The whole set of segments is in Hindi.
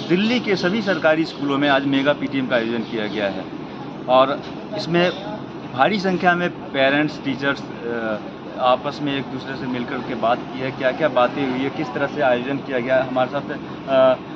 दिल्ली के सभी सरकारी स्कूलों में आज मेगा पीटीएम का आयोजन किया गया है और इसमें भारी संख्या में पेरेंट्स, टीचर्स आपस में एक दूसरे से मिलकर के बात की है, क्या क्या बातें हुई है, किस तरह से आयोजन किया गया है। हमारे साथ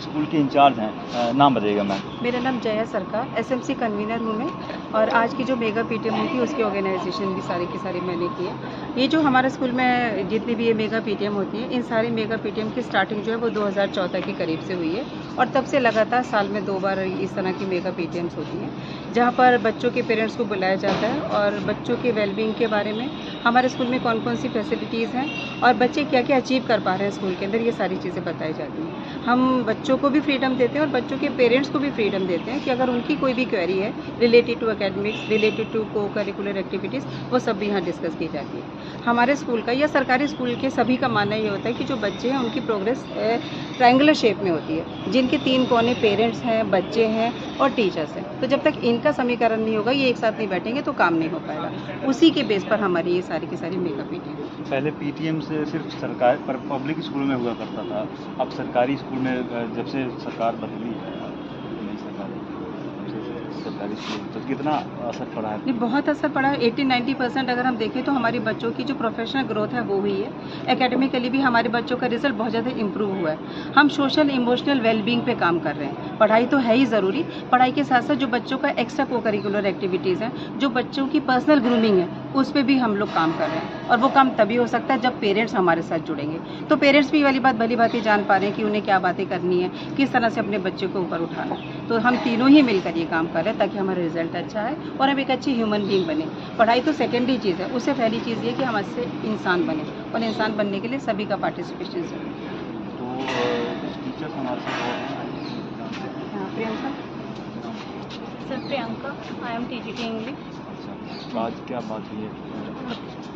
स्कूल के इंचार्ज हैं, नाम बताइएगा मैम। मेरा नाम जया सरकार, एसएमसी कन्वीनर हूँ मैं, और आज की जो मेगा पीटीएम हुई थी उसकी ऑर्गेनाइजेशन भी सारी की सारी मैंने की है। ये जो हमारे स्कूल में जितनी भी ये मेगा पीटीएम होती है, इन सारी मेगा पीटीएम की स्टार्टिंग जो है वो 2014 के करीब से हुई है और तब से लगातार साल में 2 बार इस तरह की मेगा पीटीएम्स होती हैं, जहाँ पर बच्चों के पेरेंट्स को बुलाया जाता है और बच्चों के वेलबींग के बारे में, हमारे स्कूल में कौन कौन सी फैसिलिटीज़ हैं और बच्चे क्या क्या अचीव कर पा रहे हैं स्कूल के अंदर, ये सारी चीज़ें बताई जाती हैं। हम बच्चों को भी फ्रीडम देते हैं और बच्चों के पेरेंट्स को भी फ्रीडम देते हैं कि अगर उनकी कोई भी क्वेरी है related to academics, related to co curricular activities, वो सब भी यहाँ डिस्कस की जाती है। हमारे स्कूल का या सरकारी स्कूल के सभी का मानना ये होता है कि जो बच्चे हैं उनकी प्रोग्रेस ट्रायंगुलर शेप में होती है, जिनके 3 कोने पेरेंट्स हैं, बच्चे हैं और टीचर्स हैं। तो जब तक इनका समीकरण नहीं होगा, ये एक साथ नहीं बैठेंगे तो काम नहीं हो पाएगा। उसी के बेस पर हमारी ये सारी की सारी मेगा पीटीएम। पहले पीटीएम से सिर्फ सरकार पर पब्लिक स्कूल में हुआ करता था, अब सरकारी स्कूल में जब से सरकार बदली है, नई सरकारी स्कूल, तो कितना असर पड़ा है? ये बहुत असर पड़ा है। 80-90% अगर हम देखें तो हमारे बच्चों की जो प्रोफेशनल ग्रोथ है वो हुई है। एकेडमिकली भी हमारे बच्चों का रिजल्ट बहुत ज़्यादा इम्प्रूव हुआ है। हम सोशल इमोशनल वेलबींग पे काम कर रहे हैं। पढ़ाई तो है ही ज़रूरी, पढ़ाई के साथ साथ जो बच्चों का एक्स्ट्रा को करिकुलर एक्टिविटीज़ हैं, जो बच्चों की पर्सनल ग्रूमिंग है, उस पर भी हम लोग काम कर रहे हैं और वो काम तभी हो सकता है जब पेरेंट्स हमारे साथ जुड़ेंगे। तो पेरेंट्स भी वाली बात भली भांति जान पा रहे हैं कि उन्हें क्या बातें करनी है, किस तरह से अपने बच्चे को ऊपर उठाना है। तो हम तीनों ही मिलकर ये काम कर रहे हैं ताकि हमारा रिजल्ट अच्छा है और हम एक अच्छी ह्यूमन बीइंग बने। पढ़ाई तो सेकेंडरी चीज़ है, उससे पहली चीज़ ये कि हम अच्छे इंसान बने और इंसान बनने के लिए सभी का पार्टिसिपेशन जरूरी है। तो टीचर्स हमारे साथ और हैं, हाँ, Priyanka. Sir Priyanka, I am TGT English. अच्छा, आज क्या बात हुई है,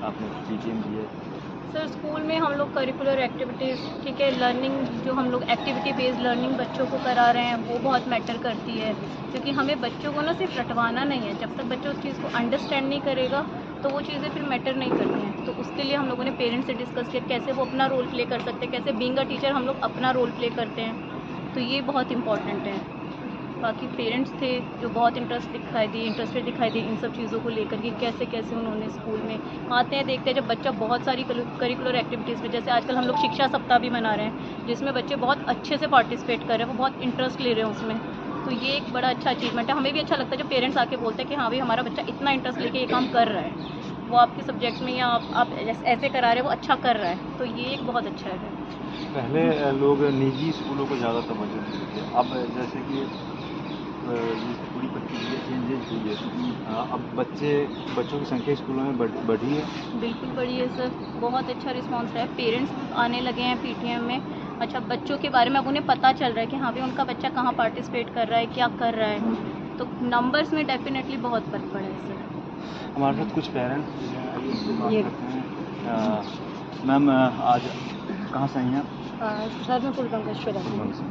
आपने पीटीएम दी है? सर स्कूल में हम लोग करिकुलर एक्टिविटीज़, ठीक है, लर्निंग जो हम लोग एक्टिविटी बेस्ड लर्निंग बच्चों को करा रहे हैं वो बहुत मैटर करती है, क्योंकि हमें बच्चों को ना सिर्फ रटवाना नहीं है। जब तक बच्चा उस चीज़ को अंडरस्टैंड नहीं करेगा तो वो चीज़ें फिर मैटर नहीं करती हैं। तो उसके लिए हम लोगों ने पेरेंट्स से डिस्कस किया कैसे वो अपना रोल प्ले कर सकते हैं, कैसे बीइंग अ टीचर हम लोग अपना रोल प्ले करते हैं, तो ये बहुत इंपॉर्टेंट है। बाकी पेरेंट्स थे जो बहुत इंटरेस्टेड दिखाई दी इन सब चीज़ों को लेकर कि कैसे कैसे उन्होंने स्कूल में आते हैं, देखते हैं जब बच्चा बहुत सारी करिकुलर एक्टिविटीज़ में, जैसे आजकल हम लोग शिक्षा सप्ताह भी मना रहे हैं जिसमें बच्चे बहुत अच्छे से पार्टिसिपेट कर रहे हैं, वो बहुत इंटरेस्ट ले रहे हैं उसमें। तो ये एक बड़ा अच्छा अचीवमेंट है। हमें भी अच्छा लगता है जब पेरेंट्स आके बोलते हैं कि हाँ भाई हमारा बच्चा इतना इंटरेस्ट लेके ये काम कर रहा है, वो आपके सब्जेक्ट में या आप ऐसे करा रहे हैं, वो अच्छा कर रहा है, तो ये एक बहुत अच्छा है। पहले लोग निजी स्कूलों को ज़्यादा तवज्जो देते थे, अब जैसे कि ये पूरी प्रक्रिया चेंजेस हुई है, अब बच्चों की संख्या स्कूलों में बढ़ी है। बिल्कुल बढ़ी है सर, बहुत अच्छा रिस्पांस रहा है। पेरेंट्स आने लगे हैं पीटीएम में, अच्छा बच्चों के बारे में अब उन्हें पता चल रहा है कि हाँ भाई उनका बच्चा कहाँ पार्टिसिपेट कर रहा है, क्या कर रहा है, तो नंबर्स में डेफिनेटली बहुत फर्क पड़ा है सर। हमारे साथ कुछ पेरेंट्स बात करते हैं। मैम आज कहाँ से आई हैं आप? सर मैं फुलबंकेश्वर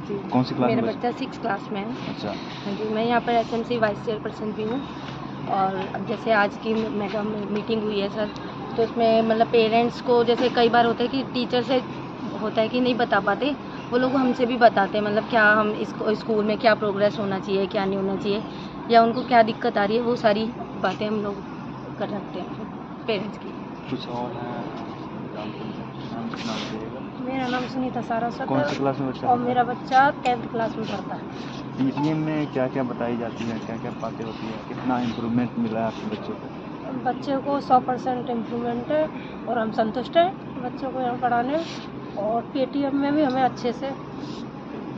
जी। कौन सी क्लास में? मेरा बच्चा 6th क्लास में है। अच्छा। हाँ जी, मैं यहाँ पर एसएमसी वाइस चेयरपर्सन भी हूँ। और अब जैसे आज की मेगा मीटिंग हुई है सर, तो उसमें मतलब पेरेंट्स को जैसे कई बार होता है कि टीचर से होता है कि नहीं बता पाते, वो लोग हमसे भी बताते हैं मतलब क्या हम इसको स्कूल में क्या प्रोग्रेस होना चाहिए, क्या नहीं होना चाहिए, या उनको क्या दिक्कत आ रही है, वो सारी बातें हम लोग कर रखते हैं पेरेंट्स की। कुछ और है? मेरा नाम सुनीता सारस्वत कौन सी क्लास में बच्चा? और मेरा बच्चा 10th क्लास में पढ़ता है। पीटीएम में क्या क्या बताई जाती है, क्या क्या बातें होती है, कितना इम्प्रूवमेंट मिला है आपके बच्चों को? बच्चे को 100% इम्प्रूवमेंट है और हम संतुष्ट हैं बच्चों को यहाँ पढ़ाने, और पेटीएम में भी हमें अच्छे से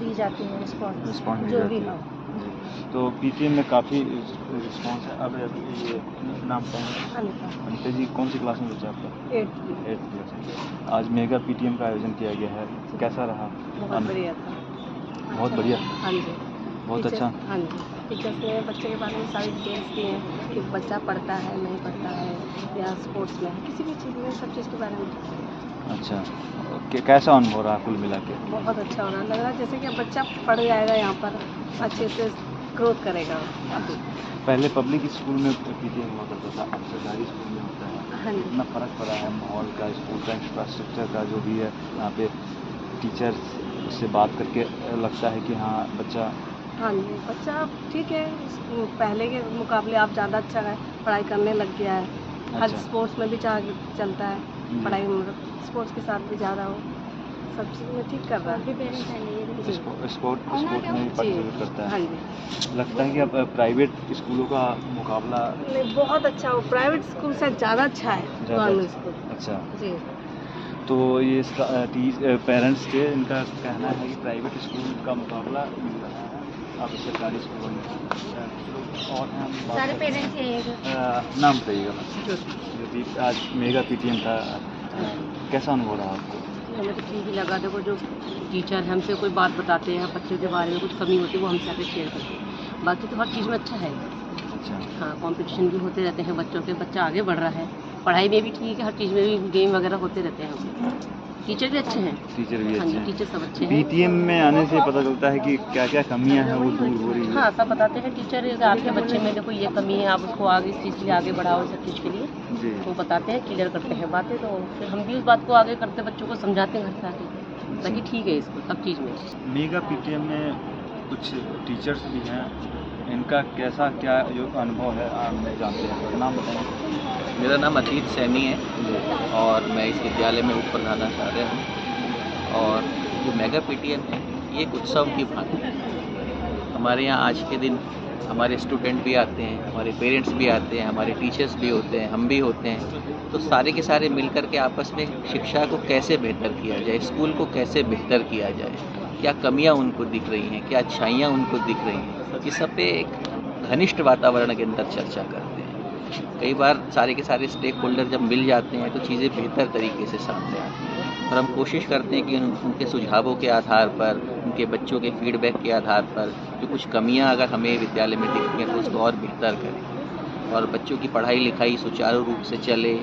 दी जाती है रिस्पॉन्स जो भी हो। तो पीटीएम में काफ़ी रिस्पॉन्स है। अब ये नाम बताएंगे? अनिता जी, कौन सी क्लास में बच्चा आपका? 8th class. आज मेगा पीटीएम का आयोजन किया गया है, कैसा रहा? बहुत बढ़िया था। बहुत बढ़िया। हाँ जी, बहुत अच्छा। हाँ जी, टीचर्स ने बच्चे के बारे में सारी डिटेल्स दी हैं कि बच्चा पढ़ता है नहीं पढ़ता है, या स्पोर्ट्स में किसी भी चीज़ में, सब चीज़ के बारे में। अच्छा, कैसा अनुभव रहा कुल मिला के? बहुत अच्छा हो रहा लग रहा है, जैसे कि अब बच्चा पढ़ जाएगा यहाँ पर, अच्छे से ग्रोथ करेगा। पहले पब्लिक स्कूल में पीटीएम हुआ करता था, अब सरकारी स्कूल में होता है। हाँ जी। इतना फ़र्क पड़ा है माहौल का, स्कूल का इंफ्रास्ट्रक्चर का, जो भी है यहाँ पे टीचर्स उससे बात करके लगता है कि हाँ बच्चा हाँ जी, बच्चा ठीक है, पहले के मुकाबले आप ज़्यादा अच्छा है, पढ़ाई करने लग गया है, हर अच्छा। स्पोर्ट्स में भी चलता है, जी। पढ़ाई मतलब स्पोर्ट्स के साथ भी ज़्यादा हो, सब चीज़ में ठीक कर रहा है। जी। स्पोर्ट में भी पार्टिसिपेट करता हाँ है। जी, लगता है कि अब प्राइवेट स्कूलों का मुकाबला नहीं बहुत अच्छा हो, प्राइवेट स्कूल से ज़्यादा अच्छा है ज़्यादा गवर्नमेंट स्कूल। अच्छा। जी, तो ये पेरेंट्स थे, इनका कहना है कि प्राइवेट स्कूल का मुकाबला मिल रहा है अब सरकारी स्कूलों में। और हम बात सारे करते पेरेंट्स हैं। यही नाम बताइएगा बस। यदि आज मेगा पीटीएम था, कैसा अनुभव रहा आपको? हमें तो ठीक ही लगा। देखो जो टीचर हमसे कोई बात बताते हैं बच्चों के बारे में, कुछ कमी होती है वो हमसे आके शेयर करते हैं, बाकी तो हर चीज़ में अच्छा है। अच्छा। हाँ, कंपटीशन भी होते रहते हैं बच्चों के, बच्चा आगे बढ़ रहा है, पढ़ाई में भी ठीक है, हर चीज़ में भी गेम वगैरह होते रहते हैं। टीचर भी अच्छे हैं। टीचर भी हाँ अच्छे जी, हैं। टीचर सब अच्छे हैं। पीटीएम में आने से पता चलता है कि क्या क्या कमियां हैं वो दूर हो रही है। हाँ, सब बताते हैं टीचर, आपके बच्चे में देखो ये कमी है, आप उसको आगे इस चीज़ के लिए आगे बढ़ाओ, इस चीज़ के लिए जी। तो बताते हैं, क्लियर करते हैं बातें, तो फिर हम भी उस बात को आगे करते बच्चों को समझाते हैं घर से आके, ताकि ठीक है इसको सब चीज़ में। मेगा पीटीएम में कुछ टीचर्स भी हैं, इनका कैसा क्या जो अनुभव है आप जानते हैं? नाम बताएंगे। मेरा नाम अतीत सैनी है और मैं इस विद्यालय में उप प्रधानाचार्य हूँ। और जो मेगा पीटीएम है ये एक उत्सव की भांति है। हमारे यहाँ आज के दिन हमारे स्टूडेंट भी आते हैं, हमारे पेरेंट्स भी आते हैं, हमारे टीचर्स भी होते हैं, हम भी होते हैं। तो सारे के सारे मिलकर के आपस में शिक्षा को कैसे बेहतर किया जाए, स्कूल को कैसे बेहतर किया जाए, क्या कमियाँ उनको दिख रही हैं, क्या अच्छाइयाँ उनको दिख रही हैं, इस सब पे एक घनिष्ठ वातावरण के अंदर चर्चा करते हैं। कई बार सारे के सारे स्टेक होल्डर जब मिल जाते हैं तो चीज़ें बेहतर तरीके से सामने आती हैं और हम कोशिश करते हैं कि उनके सुझावों के आधार पर, उनके बच्चों के फीडबैक के आधार पर जो कुछ कमियां अगर हमें विद्यालय में दिखती हैं तो उसको और बेहतर करें और बच्चों की पढ़ाई लिखाई सुचारू रूप से चले।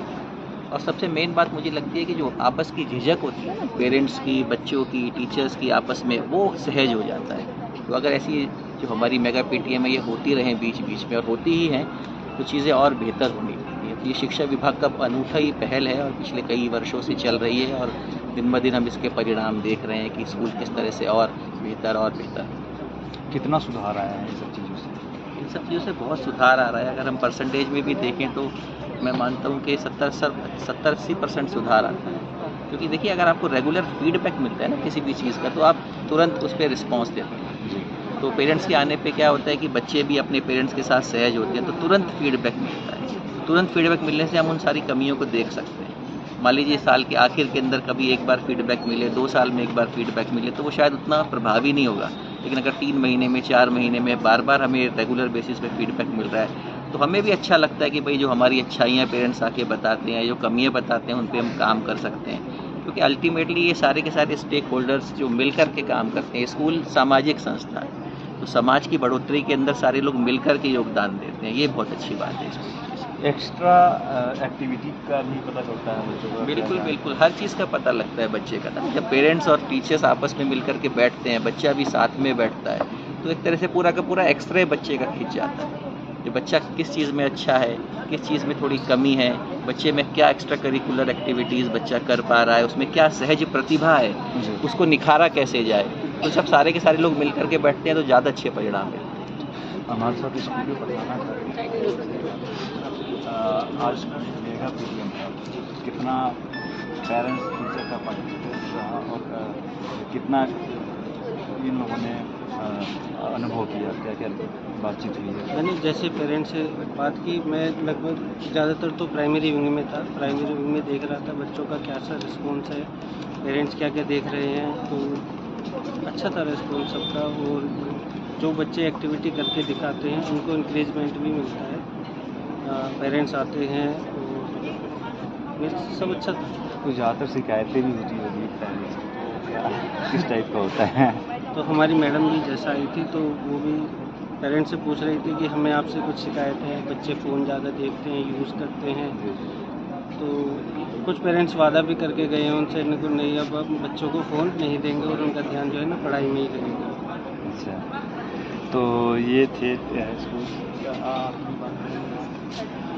और सबसे मेन बात मुझे लगती है कि जो आपस की झिझक होती है ना, पेरेंट्स की, बच्चों की, टीचर्स की आपस में, वो सहज हो जाता है। तो अगर ऐसी जो हमारी मेगा पीटीएम है ये होती रहें बीच बीच में, और होती ही हैं, तो चीज़ें और बेहतर होनी चाहिए। तो ये शिक्षा विभाग का अनूठा ही पहल है और पिछले कई वर्षों से चल रही है और दिन ब दिन हम इसके परिणाम देख रहे हैं कि स्कूल किस तरह से और बेहतर। कितना सुधार आया है इन सब चीज़ों से? इन सब चीज़ों से बहुत सुधार आ रहा है। अगर हम परसेंटेज में भी देखें तो मैं मानता हूँ कि 70-80% सुधार आता है। क्योंकि देखिए अगर आपको रेगुलर फीडबैक मिलता है ना किसी भी चीज़ का, तो आप तुरंत उस पर रिस्पॉन्स देते हैं। जी। तो पेरेंट्स के आने पे क्या होता है कि बच्चे भी अपने पेरेंट्स के साथ सहज होते हैं, तो तुरंत फीडबैक मिलता है। तुरंत फीडबैक मिलने से हम उन सारी कमियों को देख सकते हैं। मान लीजिए साल के आखिर के अंदर कभी एक बार फीडबैक मिले, 2 साल में एक बार फीडबैक मिले, तो वो शायद उतना प्रभावी नहीं होगा। लेकिन अगर 3 महीने में, 4 महीने में बार बार हमें रेगुलर बेसिस पे फीडबैक मिल रहा है, तो हमें भी अच्छा लगता है कि भाई जो हमारी अच्छाइयाँ पेरेंट्स आके बताते हैं, जो कमियाँ बताते हैं, उन पर हम काम कर सकते हैं। क्योंकि अल्टीमेटली ये सारे के सारे स्टेक होल्डर्स जो मिल कर के काम करते हैं, स्कूल सामाजिक संस्था है, तो समाज की बढ़ोतरी के अंदर सारे लोग मिल कर के योगदान देते हैं। ये बहुत अच्छी बात है इसमें। एक्स्ट्रा एक्टिविटी का भी पता चलता है बच्चों को? बिल्कुल बिल्कुल, हर चीज़ का पता लगता है बच्चे का ना। जब पेरेंट्स और टीचर्स आपस में मिलकर के बैठते हैं, बच्चा भी साथ में बैठता है, तो एक तरह से पूरा का पूरा एक्सरे बच्चे का खिंच जाता है। जो बच्चा किस चीज़ में अच्छा है, किस चीज़ में थोड़ी कमी है, बच्चे में क्या एक्स्ट्रा करिकुलर एक्टिविटीज़ बच्चा कर पा रहा है, उसमें क्या सहज प्रतिभा है, जी। उसको निखारा कैसे जाए। तो जब सारे के सारे लोग मिल करके बैठते हैं तो ज़्यादा अच्छे परिणाम मिलते हैं। हमारे साथ स्कूल में पढ़ाना आज मेगा पीटीएम है, कितना पेरेंट्स टीचर का पार्टिसिपेट रहा और कितना इन लोगों ने अनुभव किया, क्या क्या बातचीत हुई है? मैंने जैसे पेरेंट्स से बात की, मैं लगभग ज़्यादातर तो प्राइमरी विंग में था। प्राइमरी विंग में देख रहा था बच्चों का क्या सा रिस्पॉन्स है, पेरेंट्स क्या क्या देख रहे हैं, तो अच्छा था रिस्पॉन्स सबका। और जो बच्चे एक्टिविटी करके दिखाते हैं उनको इंकरेजमेंट भी मिलता है, पेरेंट्स आते हैं और सब अच्छा था। तो ज़्यादातर शिकायतें भी होती होगी पहले से, तो क्या किस टाइप का होता है? तो हमारी मैडम भी जैसा आई थी तो वो भी पेरेंट्स से पूछ रही थी कि हमें आपसे कुछ शिकायत है, बच्चे फ़ोन ज़्यादा देखते हैं, यूज़ करते हैं। तो कुछ पेरेंट्स वादा भी करके गए हैं उनसे, इनको नहीं अब बच्चों को फ़ोन नहीं देंगे और उनका ध्यान जो है ना पढ़ाई में ही लगेगा। अच्छा, तो ये थे स्कूल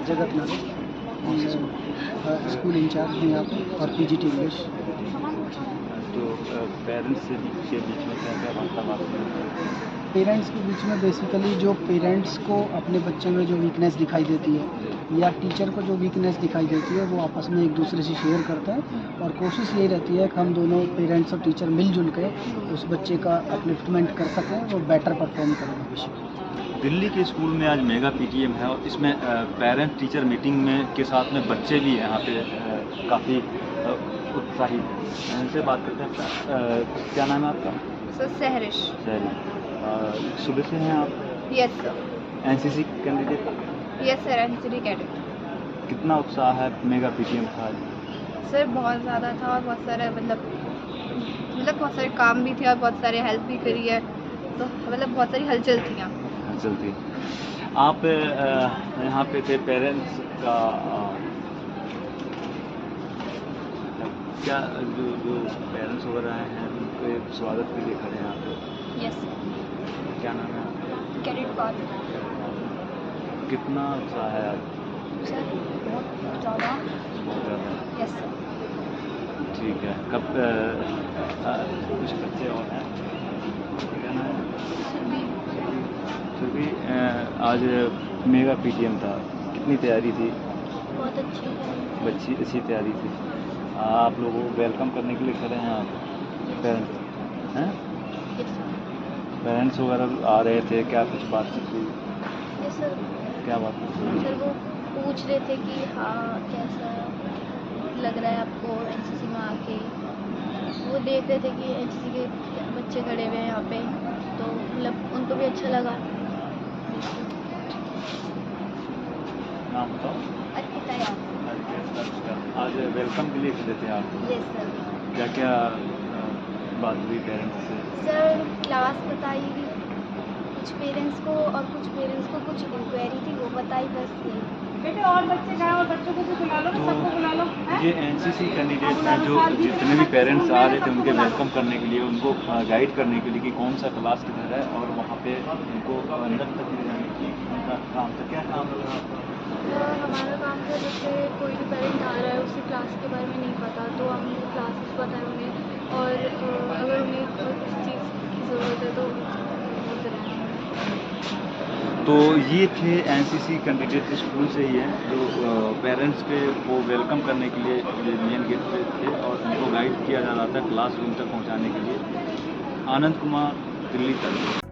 जगत नगर स्कूल इंचार्ज हूँ यहाँ पर और पीजीटी इंग्लिश। तो पेरेंट्स के बीच में क्या क्या वार्तालाप होता है? पेरेंट्स के बीच में बेसिकली जो पेरेंट्स को अपने बच्चे में जो वीकनेस दिखाई देती है या टीचर को जो वीकनेस दिखाई देती है वो आपस में एक दूसरे से शेयर करते हैं और कोशिश यही रहती है कि हम दोनों पेरेंट्स और टीचर मिलजुल के उस बच्चे का अपलिफ्टमेंट कर सकें, वो बेटर परफॉर्म करें भविष्य में। दिल्ली के स्कूल में आज मेगा पीटीएम है और इसमें पेरेंट टीचर मीटिंग में के साथ में बच्चे भी यहाँ पे काफ़ी उत्साहित हैं। इनसे बात करते हैं। क्या नाम है आपका? सर सहरिश। सर सुबह से हैं आप? Yes sir. NCC candidate? Yes sir, NCC cadet. कितना उत्साह है? मेगा पीटीएम था आज? सर बहुत ज़्यादा था और बहुत सारे मतलब बहुत सारे काम भी थे और बहुत सारे हेल्प भी करी है, तो मतलब बहुत सारी हलचल थी यहाँ। चलती आप यहाँ पे थे, पेरेंट्स का क्या जो पेरेंट्स वगैरह हैं उनके स्वागत के लिए खड़े हैं आप? यस। क्या नाम है आपका? कैडेट पाल। कितना उत्साह है आज? सर बहुत ज़्यादा। बहुत ज़्यादा। Yes sir. ठीक है। कब कुछ बच्चे और हैं? क्या नाम है? क्योंकि आज मेगा पीटीएम था, कितनी तैयारी थी? बहुत अच्छी अच्छी तैयारी थी। आप लोगों को वेलकम करने के लिए खड़े हैं आप? पेरेंट्स हैं? पेरेंट्स वगैरह आ रहे थे, क्या कुछ बातचीत हुई? Yes sir. क्या बात हुई? सर वो पूछ रहे थे कि हाँ कैसा लग रहा है आपको एनसीसी में आके। वो देख रहे थे कि एनसीसी के बच्चे खड़े हुए हैं यहाँ पे, तो मतलब उनको भी अच्छा लगा। नाम बताओ। अर्पिता यार। आज वेलकम के लिए खड़े थे आप? Yes sir. क्या क्या बात हुई पेरेंट्स से? सर क्लास बताई कुछ पेरेंट्स को और कुछ पेरेंट्स को कुछ इंक्वायरी थी वो बताई, बस यही। बेटे और बच्चे जाएं और बच्चों को भी बुला लो, सबको बुला लो। ये एनसीसी कैंडिडेट हैं जो जितने भी पेरेंट्स आ रहे थे उनके वेलकम करने के लिए, उनको गाइड करने के लिए कि कौन सा क्लास किधर है और वहाँ पे उनको अंदर तक ले जाने की उनका काम था। क्या काम था आपका? हमारा काम था जैसे कोई भी पेरेंट आ रहा है उसे क्लास के बारे में नहीं पता तो हम क्लासेस बताएं उन्हें, और अगर उन्हें किसी चीज़ की ज़रूरत है तो बोलते रहें। तो ये थे एनसीसी कैंडिडेट स्कूल से ही हैं जो पेरेंट्स के को वेलकम करने के लिए मेन गेट पे थे और उनको गाइड किया जा रहा था क्लासरूम तक पहुंचाने के लिए। आनंद कुमार, दिल्ली तक।